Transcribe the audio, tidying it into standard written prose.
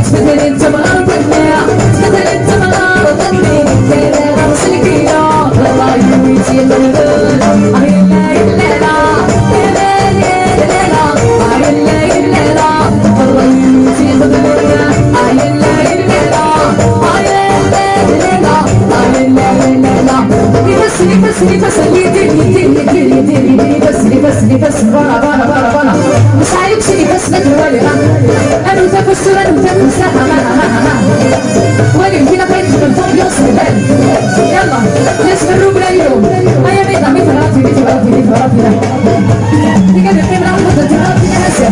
تفضل انت مغربتنا تفضل انت مغربتني كان غرسلك يا الله يويتي الغلول لا لا لا لا لا لا لا لا لا لا الله يويتي الغلول لا لا لا بس يديني بس برا مش عايب شيء بس نتولي انا تفسر انا تفسر ولي فينا بين الفوق يوصل بالي يلا نسمع الربع اليوم هيا بينا مثل راتي تيجي القيمة راح تدرب ناسا